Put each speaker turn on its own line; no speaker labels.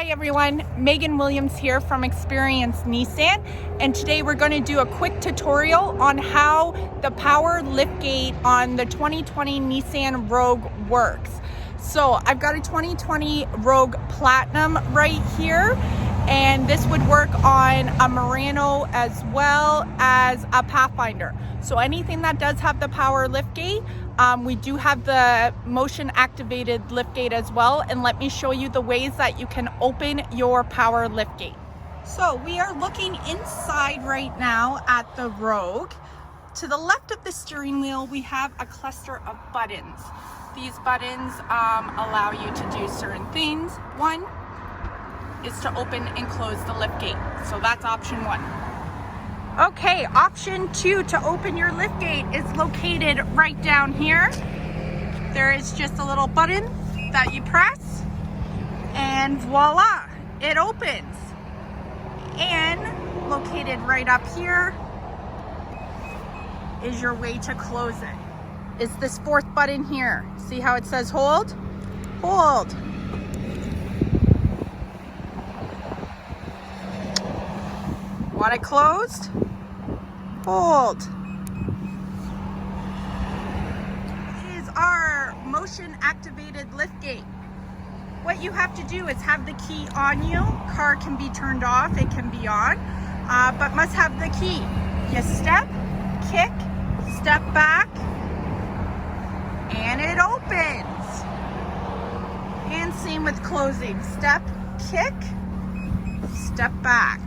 Hi everyone, Megan Williams here from Experience Nissan, and today we're going to do a quick tutorial on how the power liftgate on the 2020 Nissan Rogue works. So I've got a 2020 Rogue Platinum right here, and this would work on a Murano as well as a Pathfinder. So anything that does have the power liftgate, we do have the Motion Activated Liftgate as well, and let me show you the ways that you can open your power liftgate. So we are looking inside right now at the Rogue. To the left of the steering wheel, we have a cluster of buttons. These buttons allow you to do certain things. One is to open and close the liftgate. So that's option one. Okay, option two to open your liftgate is located right down here. There is just a little button that you press and voila, it opens. And located right up here is your way to close it. It's this fourth button here. See how it says hold? Hold. Want it closed? Hold. It is our Motion Activated Liftgate. What you have to do is have the key on you. Car can be turned off, it can be on, but must have the key. You step, kick, step back, and it opens. And same with closing. Step, kick, step back.